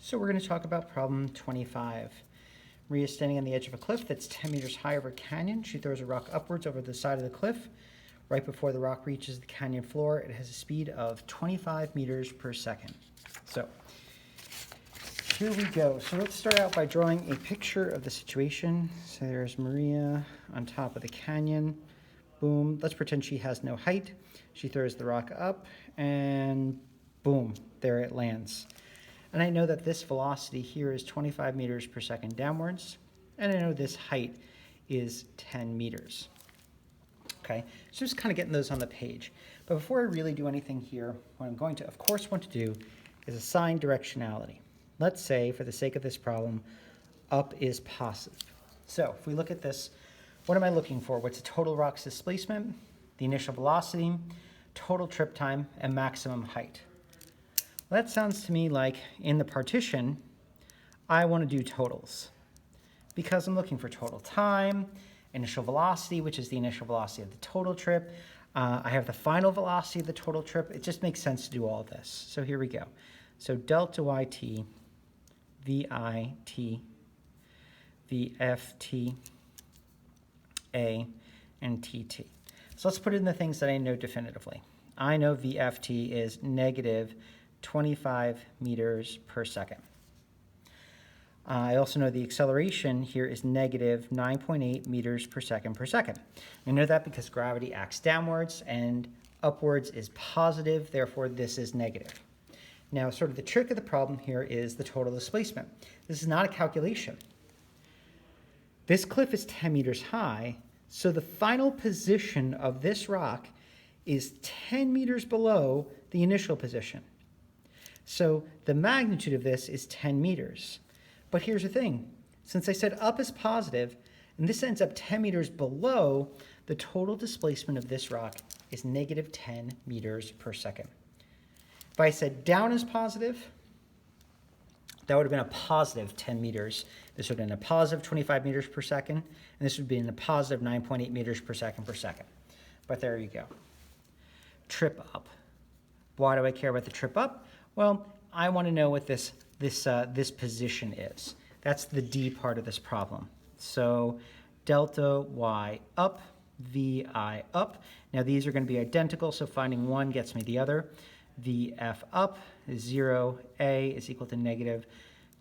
So we're going to talk about problem 25. Maria is standing on the edge of a cliff that's 10 meters high over a canyon. She throws a rock upwards over the side of the cliff. Right before the rock reaches the canyon floor, it has a speed of 25 meters per second. So here we go. So let's start out by drawing a picture of the situation. So there's Maria on top of the canyon. Boom. Let's pretend she has no height. She throws the rock up and boom, there it lands. And I know that this velocity here is 25 meters per second downwards, and I know this height is 10 meters. Okay, so just kind of getting those on the page. But before I really do anything here, what I'm going to, of course, want to do is assign directionality. Let's say, for the sake of this problem, up is positive. So if we look at this, what am I looking for? What's the total rock's displacement, the initial velocity, total trip time, and maximum height? Well, that sounds to me like in the partition, I want to do totals because I'm looking for total time, initial velocity, which is the initial velocity of the total trip. I have the final velocity of the total trip. It just makes sense to do all of this. So here we go. So delta yt, vit, vft, a, and tt. So let's put in the things that I know definitively. I know vft is negative 25 meters per second. I also know the acceleration here is negative 9.8 meters per second per second. I know that because gravity acts downwards and upwards is positive, therefore this is negative. Now, sort of the trick of the problem here is the total displacement. This is not a calculation. This cliff is 10 meters high, so the final position of this rock is 10 meters below the initial position. So the magnitude of this is 10 meters. But here's the thing. Since I said up is positive, and this ends up 10 meters below, the total displacement of this rock is negative 10 meters per second. If I said down is positive, that would have been a positive 10 meters. This would have been a positive 25 meters per second, and this would be in a positive 9.8 meters per second per second. But there you go. Trip up. Why do I care about the trip up? Well, I want to know what this position is. That's the D part of this problem. So delta y up, vi up. Now these are going to be identical, so finding one gets me the other. Vf up is 0, a is equal to negative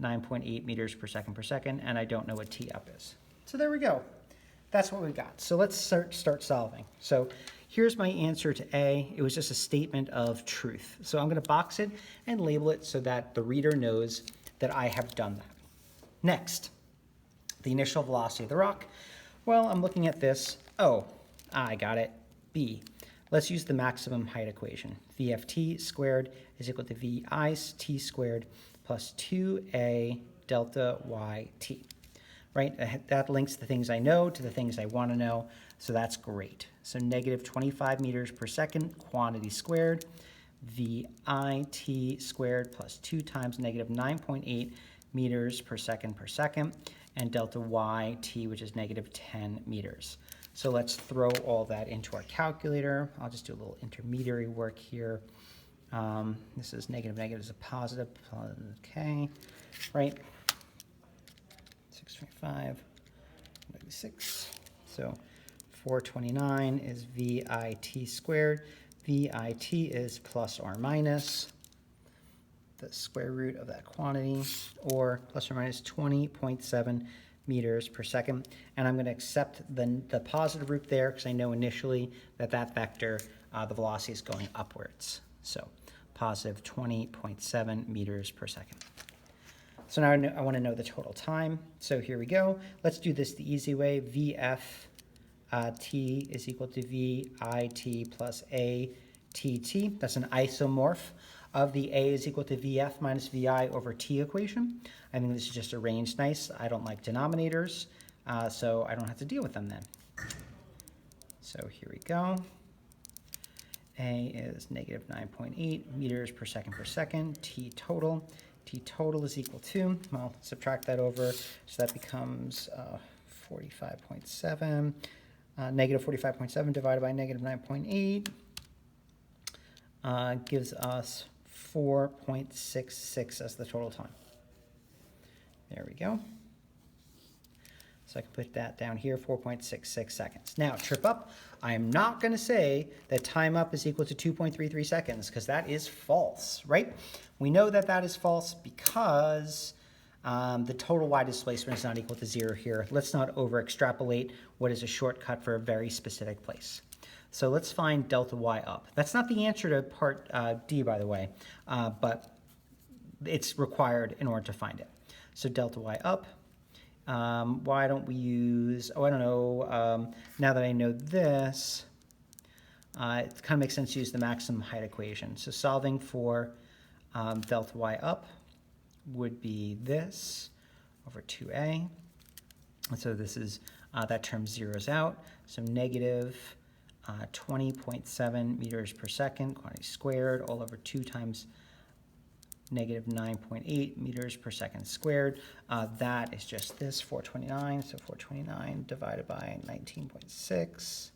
9.8 meters per second, and I don't know what t up is. So there we go. That's what we got. So let's start solving. So here's my answer to A. It was just a statement of truth. So I'm going to box it and label it so that the reader knows that I have done that. Next, the initial velocity of the rock. Well, I'm looking at this. Oh, I got it. B. Let's use the maximum height equation. Vft squared is equal to vit squared plus 2a delta yt. Right? That links the things I know to the things I want to know, so that's great. So negative 25 meters per second, quantity squared, vit squared plus 2 times negative 9.8 meters per second, and delta yt, which is negative 10 meters. So let's throw all that into our calculator. I'll just do a little intermediary work here. This is negative is a positive, okay, right? 625, 96. So 429 is vit squared. Vit is plus or minus the square root of that quantity, or plus or minus 20.7 meters per second. And I'm going to accept the positive root there because I know initially that vector, the velocity is going upwards. So positive 20.7 meters per second. So now I want to know the total time. So here we go. Let's do this the easy way. Vf t is equal to vit plus a tt. That's an isomorph of the a is equal to vf minus vi over t equation. I think this is just arranged nice. I don't like denominators, so I don't have to deal with them then. So here we go. A is negative 9.8 meters per second, t total. T total is equal to, well, subtract that over, so that becomes 45.7. Negative 45.7 divided by negative 9.8 gives us 4.66 as the total time. There we go. So I can put that down here, 4.66 seconds. Now, trip up, I am not going to say that time up is equal to 2.33 seconds, because that is false, right? We know that that is false because the total y displacement is not equal to 0 here. Let's not over extrapolate what is a shortcut for a very specific place. So let's find delta y up. That's not the answer to part D, by the way, but it's required in order to find it. So delta y up. Why don't we use, I don't know, now that I know this, it kind of makes sense to use the maximum height equation. So solving for delta y up would be this over 2a. And so this is, that term zeroes out. So negative 20.7 meters per second, quantity squared, all over 2 times negative 9.8 meters per second squared. That is just this, 429. So 429 divided by 19.6.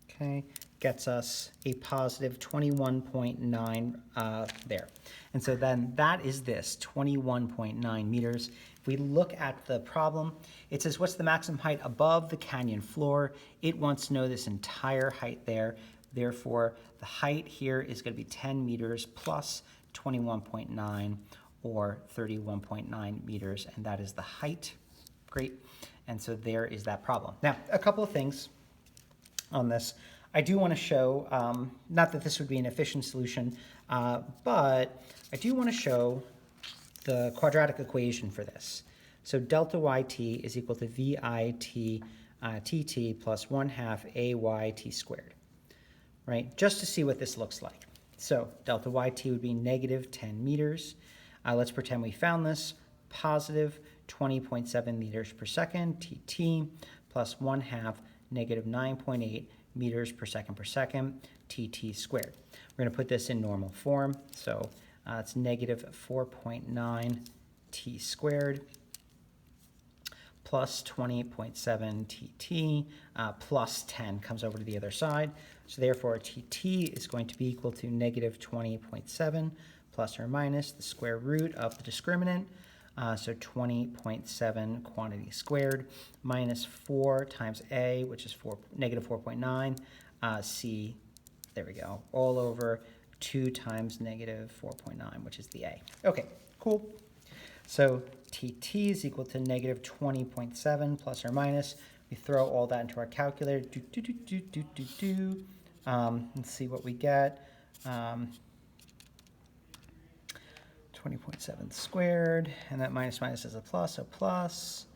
Okay, gets us a positive 21.9 there. And so then that is this, 21.9 meters. If we look at the problem, it says what's the maximum height above the canyon floor? It wants to know this entire height there. Therefore, the height here is going to be 10 meters plus 21.9 or 31.9 meters, and that is the height. Great. And so there is that problem. Now, a couple of things on this. I do want to show, not that this would be an efficient solution, but I do want to show the quadratic equation for this. So delta yt is equal to vit tt plus 1/2 ayt squared. Right, just to see what this looks like. So delta yt would be negative 10 meters. Let's pretend we found this. Positive 20.7 meters per second, tt, plus 1/2 negative 9.8 meters per second, tt squared. We're going to put this in normal form. So it's negative 4.9 t squared plus 20.7 tt plus 10 comes over to the other side. So therefore, tt is going to be equal to negative 20.7 plus or minus the square root of the discriminant. So 20.7 quantity squared minus 4 times a, which is negative 4.9, c, there we go, all over 2 times negative 4.9, which is the a. Okay, cool. So tt is equal to negative 20.7 plus or minus. We throw all that into our calculator. Let's see what we get. 20.7 squared, and that minus minus is a plus, so plus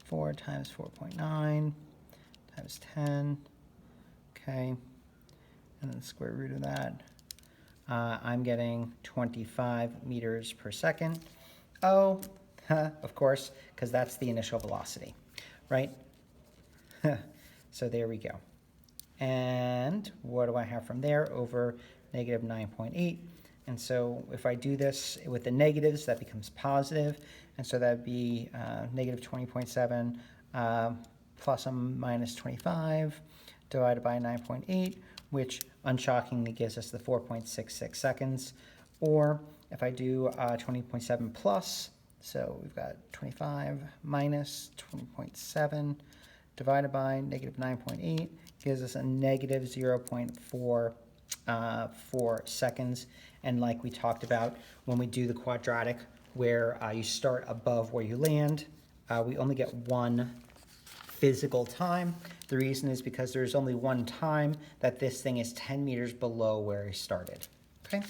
4 times 4.9 times 10. Okay, and then the square root of that. I'm getting 25 meters per second. Oh, of course, because that's the initial velocity, right? So there we go. And what do I have from there? Over negative 9.8. And so if I do this with the negatives, that becomes positive. And so that would be negative 20.7 plus or minus 25 divided by 9.8, which unshockingly gives us the 4.66 seconds. Or if I do 20.7 plus, so we've got 25 minus 20.7 divided by negative 9.8 gives us a negative 0.44 seconds. And like we talked about when we do the quadratic where you start above where you land, we only get one physical time. The reason is because there's only one time that this thing is 10 meters below where it started. Okay?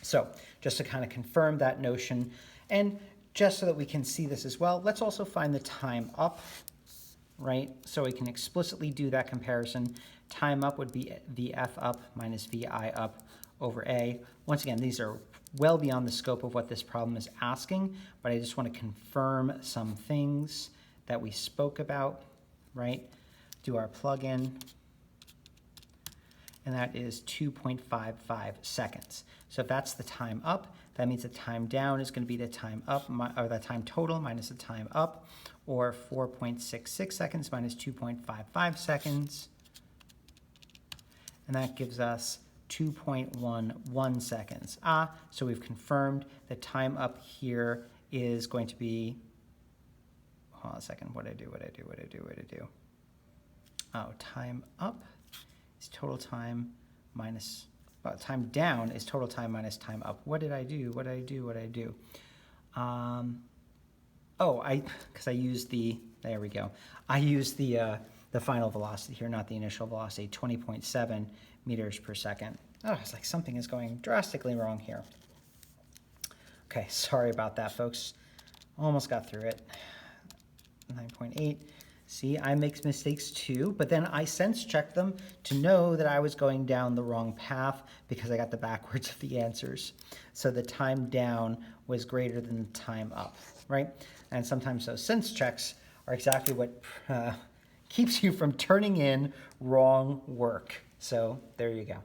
So just to kind of confirm that notion, and just so that we can see this as well, let's also find the time up, right? So we can explicitly do that comparison. Time up would be Vf up minus Vi up over A. Once again, these are well beyond the scope of what this problem is asking, but I just want to confirm some things that we spoke about, right? Do our plug-in, and that is 2.55 seconds. So if that's the time up, that means the time down is going to be the time up, or the time total minus the time up, or 4.66 seconds minus 2.55 seconds. And that gives us 2.11 seconds. So we've confirmed the time up here is going to be, hold on a second, what did I do? Oh, time up is total time minus, well, time down is total time minus time up. What did I do? Because I used the, there we go. I used the final velocity here, not the initial velocity, 20.7 meters per second. Oh, it's like something is going drastically wrong here. Okay, sorry about that, folks. Almost got through it. 9.8. See, I make mistakes too, but then I sense check them to know that I was going down the wrong path because I got the backwards of the answers. So the time down was greater than the time up, right? And sometimes those sense checks are exactly what keeps you from turning in wrong work. So there you go.